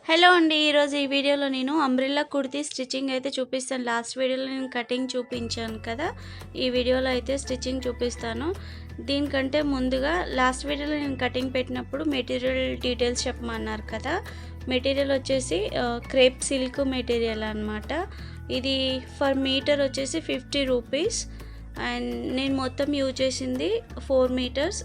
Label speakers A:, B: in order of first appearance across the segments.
A: Hello అండి. ఈరోజు ఈ వీడియోలో నేను అంబ్రెల్లా కుర్తీ స్టిచ్చింగ్ అయితే చూపిస్తాను. లాస్ట్ వీడియోలో నేను కటింగ్ చూపించాను కదా, ఈ వీడియోలో అయితే స్టిచ్చింగ్ చూపిస్తాను. దీనికంటే ముందుగా లాస్ట్ వీడియోలో నేను కటింగ్ పెట్టినప్పుడు మెటీరియల్ డీటెయిల్స్ చెప్పమన్నారు కదా. మెటీరియల్ వచ్చేసి క్రేప్ సిల్క్ మెటీరియల్ అనమాట. ఇది ఫర్ మీటర్ వచ్చేసి 50 రూపీస్. అండ్ నేను మొత్తం యూజ్ చేసింది 4 మీటర్స్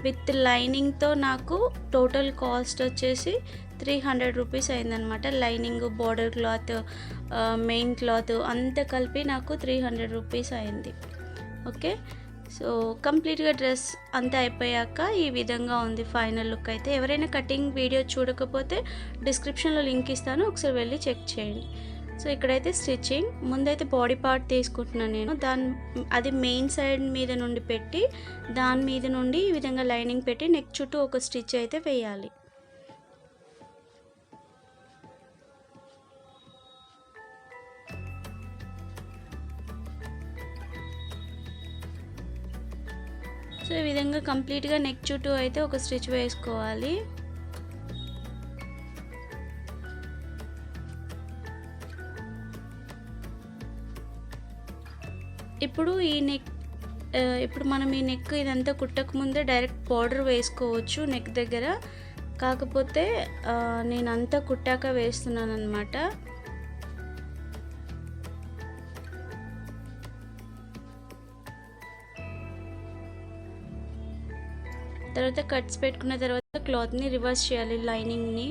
A: విత్ లైనింగ్తో. నాకు టోటల్ కాస్ట్ వచ్చేసి 300 రూపీస్ అయిందనమాట. Lining, border cloth, main cloth అంతా కలిపి నాకు 300 రూపీస్ అయింది. ఓకే, సో కంప్లీట్గా డ్రెస్ అంతా అయిపోయాక ఈ విధంగా ఉంది ఫైనల్ లుక్ అయితే. ఎవరైనా కటింగ్ వీడియో చూడకపోతే డిస్క్రిప్షన్లో లింక్ ఇస్తాను, ఒకసారి వెళ్ళి చెక్ చేయండి. సో ఇక్కడైతే స్టిచ్చింగ్ ముందైతే బాడీ పార్ట్ తీసుకుంటున్నాను నేను. అది మెయిన్ సైడ్ మీద నుండి పెట్టి దాని మీద నుండి ఈ విధంగా లైనింగ్ పెట్టి నెక్ చుట్టూ ఒక స్టిచ్ అయితే వేయాలి. సో ఈ విధంగా కంప్లీట్గా నెక్ చుట్టూ అయితే ఒక స్టిచ్ వేసుకోవాలి. ఇప్పుడు మనం ఈ నెక్ ఇదంతా కుట్టక ముందే డైరెక్ట్ బార్డర్ వేసుకోవచ్చు నెక్ దగ్గర. కాకపోతే నేను అంతా కుట్టాక వేస్తున్నాను అనమాట. తర్వాత కట్స్ పెట్టుకున్న తర్వాత క్లాత్ని రివర్స్ చేయాలి, లైనింగ్ని.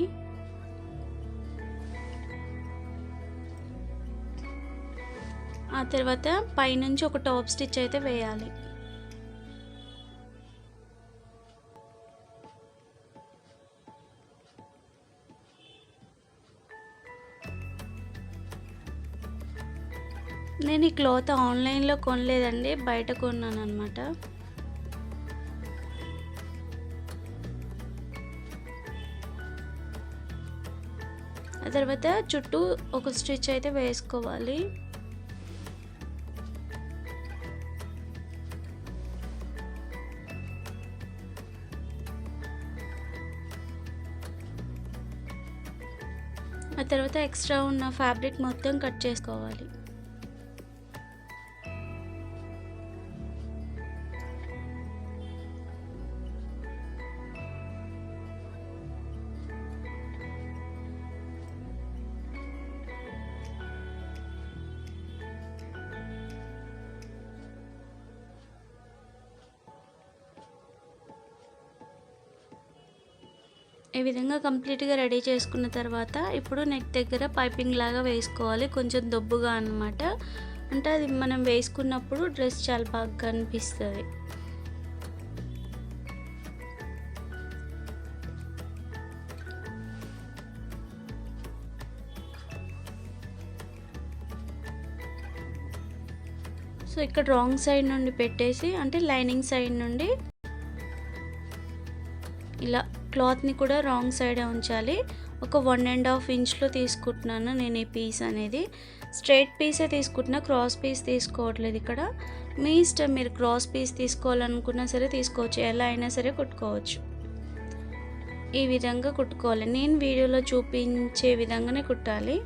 A: ఆ తర్వాత పైనుంచి ఒక టాప్ స్టిచ్ అయితే వేయాలి. నేను ఈ క్లాత్ ఆన్లైన్లో కొనలేదండి, బయట కొన్నాను అనమాట. ఆ తర్వాత చుట్టూ ఒక స్టిచ్ అయితే వేసుకోవాలి. ఆ తర్వాత ఎక్స్ట్రా ఉన్న ఫ్యాబ్రిక్ మొత్తం కట్ చేసుకోవాలి. ఈ విధంగా కంప్లీట్గా రెడీ చేసుకున్న తర్వాత ఇప్పుడు నెక్ దగ్గర పైపింగ్ లాగా వేసుకోవాలి, కొంచెం దొబ్బుగా అన్నమాట. అంటే అది మనం వేసుకున్నప్పుడు డ్రెస్ చాలా బాగా కనిపిస్తుంది. సో ఇక్కడ రాంగ్ సైడ్ నుండి పెట్టేసి, అంటే లైనింగ్ సైడ్ నుండి ఇలా క్లాత్ని కూడా రాంగ్ సైడే ఉంచాలి. ఒక 1.5 ఇంచ్లో తీసుకుంటున్నాను నేను ఈ పీస్ అనేది. స్ట్రైట్ పీసే తీసుకుంటున్నా, క్రాస్ పీస్ తీసుకోవట్లేదు. ఇక్కడ మీ ఇష్టం, మీరు క్రాస్ పీస్ తీసుకోవాలనుకున్నా సరే తీసుకోవచ్చు, ఎలా అయినా సరే కుట్టుకోవచ్చు. ఈ విధంగా కుట్టుకోవాలి, నేను వీడియోలో చూపించే విధంగానే కుట్టాలి.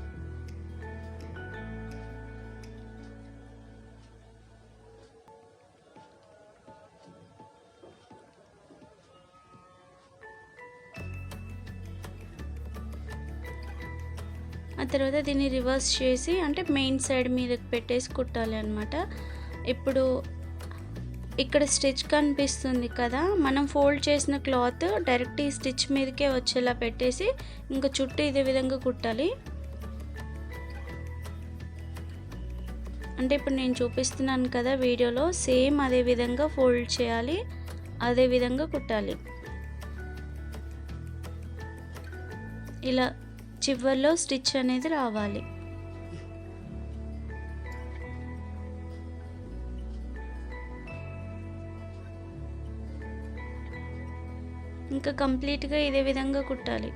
A: ఆ తర్వాత దీన్ని రివర్స్ చేసి, అంటే మెయిన్ సైడ్ మీద పెట్టేసి కుట్టాలి అనమాట. ఇప్పుడు ఇక్కడ స్టిచ్ కనిపిస్తుంది కదా, మనం ఫోల్డ్ చేసిన క్లాత్ డైరెక్ట్ ఈ స్టిచ్ మీదకే వచ్చేలా పెట్టేసి ఇంకా చుట్టూ ఇదే విధంగా కుట్టాలి. అంటే ఇప్పుడు నేను చూపిస్తున్నాను కదా వీడియోలో, సేమ్ అదే విధంగా ఫోల్డ్ చేయాలి, అదే విధంగా కుట్టాలి. ఇలా చివర్లో స్టిచ్ అనేది రావాలి. ఇంకా కంప్లీట్గా ఇదే విధంగా కుట్టాలి.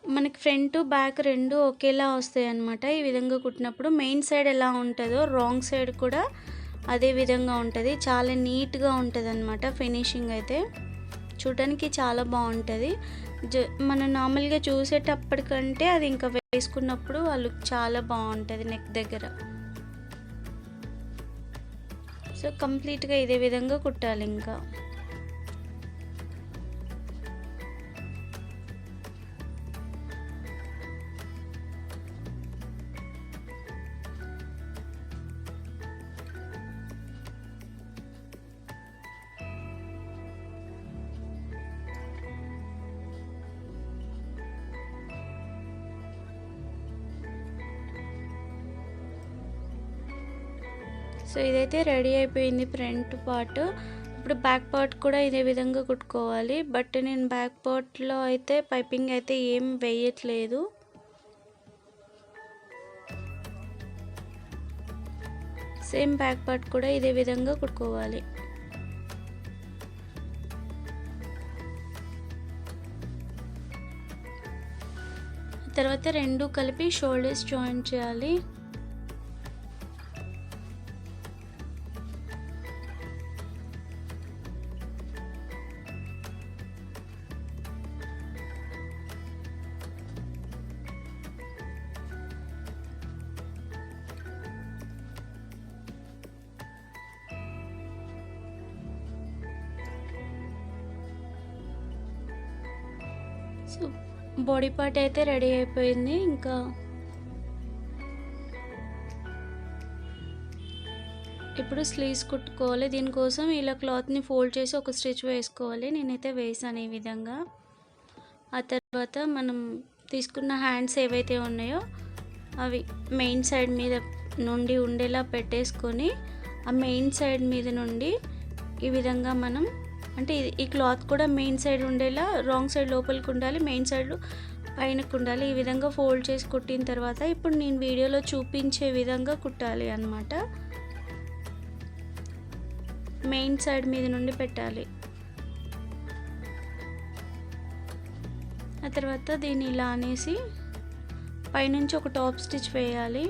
A: మనకి ఫ్రంట్ బ్యాక్ రెండు ఒకేలా వస్తాయి అన్నమాట. ఈ విధంగా కుట్టినప్పుడు మెయిన్ సైడ్ ఎలా ఉంటుందో రాంగ్ సైడ్ కూడా అదే విధంగా ఉంటుంది. చాలా నీట్గా ఉంటుంది అన్నమాట ఫినిషింగ్ అయితే. చూడడానికి చాలా బాగుంటుంది. మనం నార్మల్గా చూసేటప్పటికంటే అది ఇంకా వేసుకున్నప్పుడు ఆ లుక్ చాలా బాగుంటుంది నెక్ దగ్గర. సో కంప్లీట్గా ఇదే విధంగా కుట్టాలి ఇంకా. సో ఇదైతే రెడీ అయిపోయింది ఫ్రంట్ పార్ట్. ఇప్పుడు బ్యాక్ పార్ట్ కూడా ఇదే విధంగా కుట్టుకోవాలి. బట్ నేను బ్యాక్ పార్ట్లో అయితే పైపింగ్ అయితే ఏం వేయట్లేదు. సేమ్ బ్యాక్ పార్ట్ కూడా ఇదే విధంగా కుట్టుకోవాలి. తర్వాత రెండు కలిపి షోల్డర్స్ జాయిన్ చేయాలి. సో బాడీ పార్ట్ అయితే రెడీ అయిపోయింది. ఇంకా ఇప్పుడు స్లీవ్స్ కుట్టుకోవాలి. దీనికోసం ఇలా క్లాత్ని ఫోల్డ్ చేసి ఒక స్టిచ్ వేసుకోవాలి. నేనైతే వేసాను ఈ విధంగా. ఆ తర్వాత మనం తీసుకున్న హ్యాండ్స్ ఏవైతే ఉన్నాయో అవి మెయిన్ సైడ్ మీద నుండి ఉండేలా పెట్టేసుకొని ఆ మెయిన్ సైడ్ మీద నుండి ఈ విధంగా మనం అంటే ఈ క్లాత్ కూడా మెయిన్ సైడ్ ఉండేలా, రాంగ్ సైడ్ లోపలికి ఉండాలి, మెయిన్ సైడ్ పైనకు ఉండాలి. ఈ విధంగా ఫోల్డ్ చేసి కుట్టిన తర్వాత ఇప్పుడు నేను వీడియోలో చూపించే విధంగా కుట్టాలి అన్నమాట. మెయిన్ సైడ్ మీద నుండి పెట్టాలి. ఆ తర్వాత దీన్ని ఇలా అనేసి పైనుంచి ఒక టాప్ స్టిచ్ వేయాలి.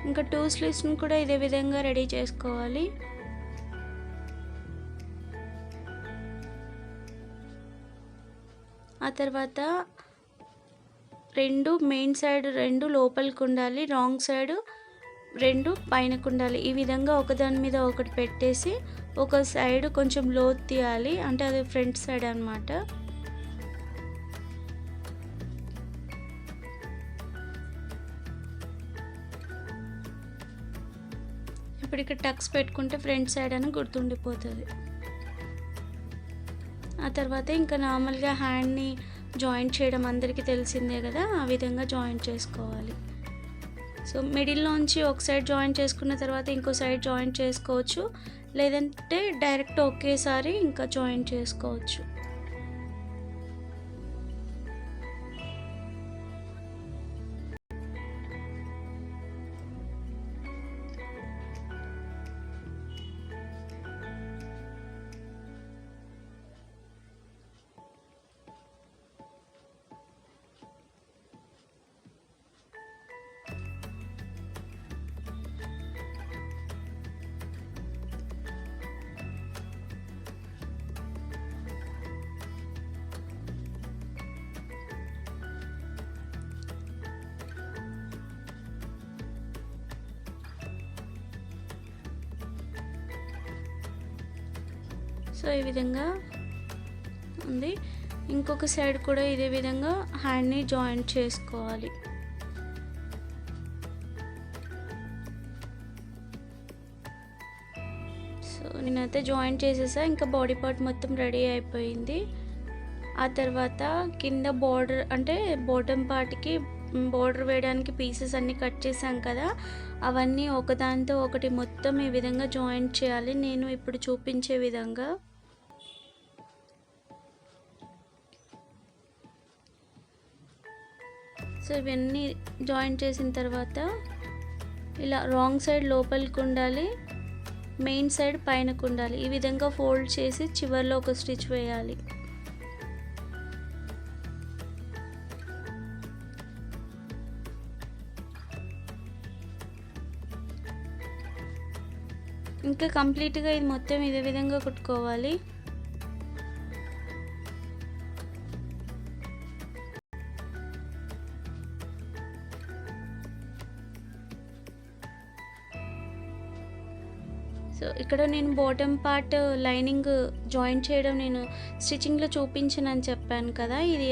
A: ఇంకా 2 స్లీవ్స్ని కూడా ఇదే విధంగా రెడీ చేసుకోవాలి. ఆ తర్వాత రెండు మెయిన్ సైడ్ రెండు లోపలికి ఉండాలి, రాంగ్ సైడ్ రెండు పైనకు ఉండాలి. ఈ విధంగా ఒకదాని మీద ఒకటి పెట్టేసి ఒక సైడ్ కొంచెం లోతు తీయాలి, అంటే అది ఫ్రంట్ సైడ్ అన్నమాట. ఇప్పుడు ఇక్కడ టక్స్ పెట్టుకుంటే ఫ్రంట్ సైడ్ అని గుర్తుండిపోతుంది. ఆ తర్వాత ఇంకా నార్మల్గా హ్యాండ్ని జాయింట్ చేయడం అందరికీ తెలిసిందే కదా, ఆ విధంగా జాయింట్ చేసుకోవాలి. సో మిడిల్లోంచి ఒక సైడ్ జాయింట్ చేసుకున్న తర్వాత ఇంకో సైడ్ జాయింట్ చేసుకోవచ్చు, లేదంటే డైరెక్ట్ ఒకేసారి ఇంకా జాయింట్ చేసుకోవచ్చు. సో ఈ విధంగా ఉంది. ఇంకొక సైడ్ కూడా ఇదే విధంగా హ్యాండ్ని జాయింట్ చేసుకోవాలి. సో నేనైతే జాయింట్ చేసేసా. ఇంకా బాడీ పార్ట్ మొత్తం రెడీ అయిపోయింది. ఆ తర్వాత కింద బార్డర్ అంటే బాటమ్ పార్ట్కి బార్డర్ వేయడానికి పీసెస్ అన్నీ కట్ చేసాం కదా, అవన్నీ ఒకదానితో ఒకటి మొత్తం ఈ విధంగా జాయింట్ చేయాలి, నేను ఇప్పుడు చూపించే విధంగా. సో ఇవన్నీ జాయింట్ చేసిన తర్వాత ఇలా రాంగ్ సైడ్ లోపలికి ఉండాలి, మెయిన్ సైడ్ పైనకు ఉండాలి. ఈ విధంగా ఫోల్డ్ చేసి చివర్లో ఒక స్టిచ్ వేయాలి. ఇంకా కంప్లీట్గా ఇది మొత్తం ఇదే విధంగా కుట్టుకోవాలి. సో ఇక్కడ నేను బాటమ్ పార్ట్ లైనింగ్ జాయింట్ చేయడం నేను స్టిచ్చింగ్లో చూపించనని చెప్పాను కదా. ఇది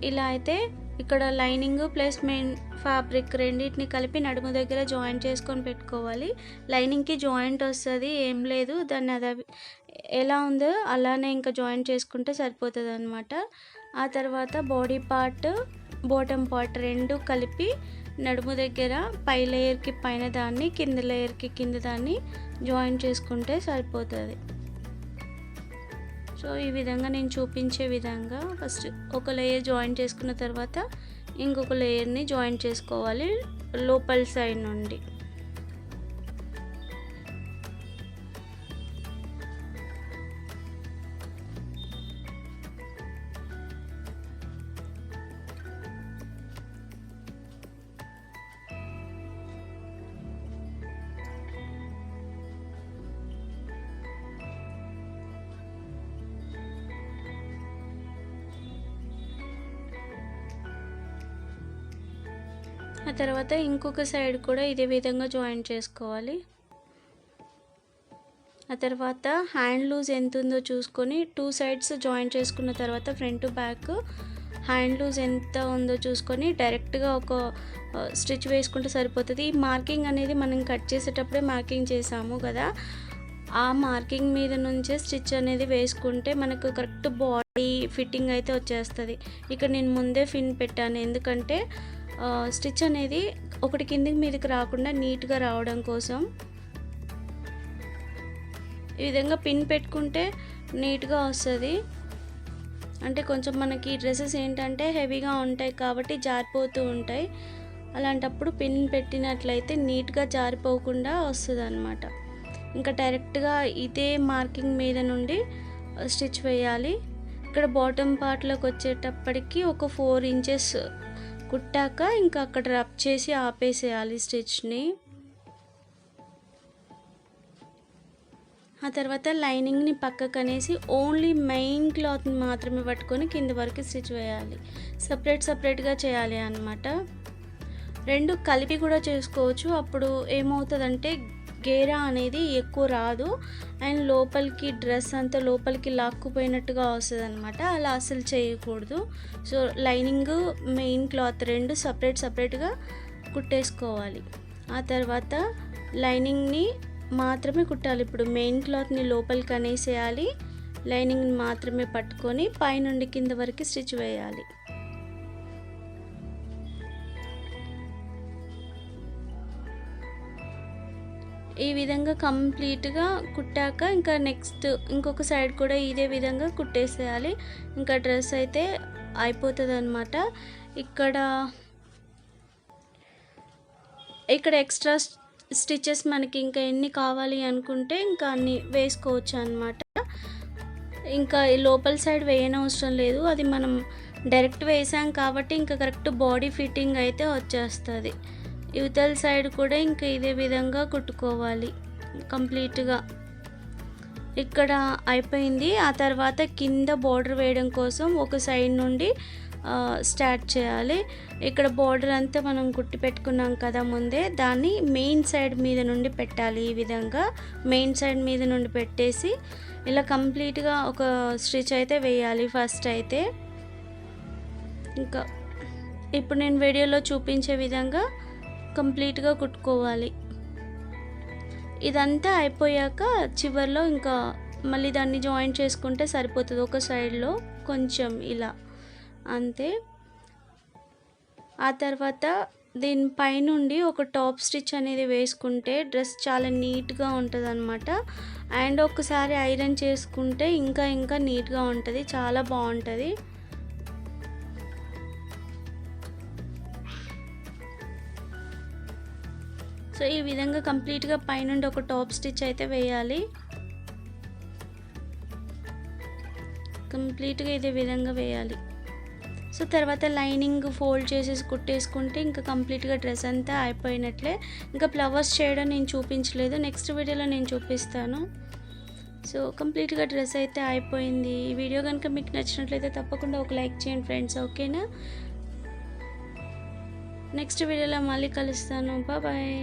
A: ఇలా అయితే ఇక్కడ లైనింగ్ ప్లస్ మెయిన్ ఫ్యాబ్రిక్ రెండింటిని కలిపి నడుము దగ్గర జాయింట్ చేసుకొని పెట్టుకోవాలి. లైనింగ్కి జాయింట్ వస్తుంది, ఏం లేదు, దాన్ని అది ఎలా ఉందో అలానే ఇంకా జాయింట్ చేసుకుంటే సరిపోతుంది అనమాట. ఆ తర్వాత బాడీ పార్ట్ బాటమ్ పార్ట్ రెండు కలిపి నడుము దగ్గర పై లేయర్కి పైన దాన్ని, కింద లేయర్కి కింద దాన్ని జాయింట్ చేసుకుంటే సరిపోతుంది. సో ఈ విధంగా నేను చూపించే విధంగా ఫస్ట్ ఒక లేయర్ జాయింట్ చేసుకున్న తర్వాత ఇంకొక లేయర్ని జాయింట్ చేసుకోవాలి లోపల సైడ్ నుండి. ఆ తర్వాత ఇంకొక సైడ్ కూడా ఇదే విధంగా జాయింట్ చేసుకోవాలి. ఆ తర్వాత హ్యాండ్ లూజ్ ఎంత ఉందో చూసుకొని 2 సైడ్స్ జాయింట్ చేసుకున్న తర్వాత ఫ్రంట్ బ్యాక్ హ్యాండ్ లూజ్ ఎంత ఉందో చూసుకొని డైరెక్ట్గా ఒక స్టిచ్ వేసుకుంటే సరిపోతుంది. ఈ మార్కింగ్ అనేది మనం కట్ చేసేటప్పుడే మార్కింగ్ చేసాము కదా, ఆ మార్కింగ్ మీద నుంచే స్టిచ్ అనేది వేసుకుంటే మనకు కరెక్ట్ బాడీ ఫిట్టింగ్ అయితే వచ్చేస్తుంది. ఇక్కడ నేను ముందే పిన్ పెట్టాను, ఎందుకంటే స్టిచ్ అనేది ఒకటి కిందికి మీదకి రాకుండా నీట్గా రావడం కోసం. ఈ విధంగా పిన్ పెట్టుకుంటే నీట్గా వస్తుంది. అంటే కొంచెం మనకి డ్రెస్సెస్ ఏంటంటే హెవీగా ఉంటాయి కాబట్టి జారిపోతూ ఉంటాయి, అలాంటప్పుడు పిన్ పెట్టినట్లయితే నీట్గా జారిపోకుండా వస్తుంది అన్నమాట. ఇంకా డైరెక్ట్గా ఇదే మార్కింగ్ మీద నుండి స్టిచ్ వేయాలి. ఇక్కడ బాటమ్ పార్ట్లోకి వచ్చేటప్పటికి ఒక 4 ఇంచెస్ కుట్టాక ఇంకా అక్కడ రబ్ చేసి ఆపేసేయాలి స్టిచ్ని. ఆ తర్వాత లైనింగ్ని పక్కకు అనేసి ఓన్లీ మెయిన్ క్లాత్ని మాత్రమే పట్టుకొని కింద వరకు స్టిచ్ వేయాలి. సపరేట్గా చేయాలి అన్నమాట. రెండు కలిపి కూడా చేసుకోవచ్చు. అప్పుడు ఏమవుతుందంటే గేరా అనేది ఎక్కువ రాదు అండ్ లోపలికి డ్రెస్ అంతా లోపలికి లాక్కుపోయినట్టుగా వస్తుంది అనమాట. అలా అసలు చేయకూడదు. సో లైనింగ్ మెయిన్ క్లాత్ రెండు సపరేట్గా కుట్టేసుకోవాలి. ఆ తర్వాత లైనింగ్ని మాత్రమే కుట్టాలి. ఇప్పుడు మెయిన్ క్లాత్ని లోపలికి అనేసేయాలి, లైనింగ్ని మాత్రమే పట్టుకొని పైనుండి కింద వరకు స్టిచ్ వేయాలి. ఈ విధంగా కంప్లీట్గా కుట్టాక ఇంకా నెక్స్ట్ ఇంకొక సైడ్ కూడా ఇదే విధంగా కుట్టేసేయాలి. ఇంకా డ్రెస్ అయితే అయిపోతుంది అన్నమాట. ఇక్కడ ఎక్స్ట్రా స్టిచెస్ మనకి ఇంకా ఎన్ని కావాలి అనుకుంటే ఇంకా అన్ని వేసుకోవచ్చు అన్నమాట. ఇంకా లోపల సైడ్ వేయనవసరం లేదు, అది మనం డైరెక్ట్ వేసాం కాబట్టి ఇంకా కరెక్ట్ బాడీ ఫిట్టింగ్ అయితే వచ్చేస్తుంది. యువతల సైడ్ కూడా ఇంకా ఇదే విధంగా కుట్టుకోవాలి కంప్లీట్గా. ఇక్కడ అయిపోయింది. ఆ తర్వాత కింద బార్డర్ వేయడం కోసం ఒక సైడ్ నుండి స్టార్ట్ చేయాలి. ఇక్కడ బార్డర్ అంతా మనం కుట్టి పెట్టుకున్నాం కదా ముందే, దాన్ని మెయిన్ సైడ్ మీద నుండి పెట్టాలి. ఈ విధంగా మెయిన్ సైడ్ మీద నుండి పెట్టేసి ఇలా కంప్లీట్గా ఒక స్టిచ్ అయితే వేయాలి ఫస్ట్ అయితే. ఇంకా ఇప్పుడు నేను వీడియోలో చూపించే విధంగా కంప్లీట్గా కుట్టుకోవాలి. ఇదంతా అయిపోయాక చివర్లో ఇంకా మళ్ళీ దాన్ని జాయింట్ చేసుకుంటే సరిపోతుంది ఒక సైడ్లో కొంచెం ఇలా, అంతే. ఆ తర్వాత దీనిపైనుండి ఒక టాప్ స్టిచ్ అనేది వేసుకుంటే డ్రెస్ చాలా నీట్గా ఉంటుంది అనమాట. అండ్ ఒకసారి ఐరన్ చేసుకుంటే ఇంకా నీట్గా ఉంటుంది, చాలా బాగుంటుంది. సో ఈ విధంగా కంప్లీట్గా పైనుండి ఒక టాప్ స్టిచ్ అయితే వేయాలి. కంప్లీట్గా ఇదే విధంగా వేయాలి. సో తర్వాత లైనింగ్ ఫోల్డ్ చేసేసి కుట్టేసుకుంటే ఇంకా కంప్లీట్గా డ్రెస్ అంతా అయిపోయినట్లే. ఇంకా ఫ్లవర్స్ చేయడం నేను చూపించలేదు, నెక్స్ట్ వీడియోలో నేను చూపిస్తాను. సో కంప్లీట్గా డ్రెస్ అయితే అయిపోయింది. ఈ వీడియో కనుక మీకు నచ్చినట్లయితే తప్పకుండా ఒక లైక్ చేయండి ఫ్రెండ్స్, ఓకేనా? నెక్స్ట్ వీడియోలో మళ్ళీ కలుస్తాను. బాయ్.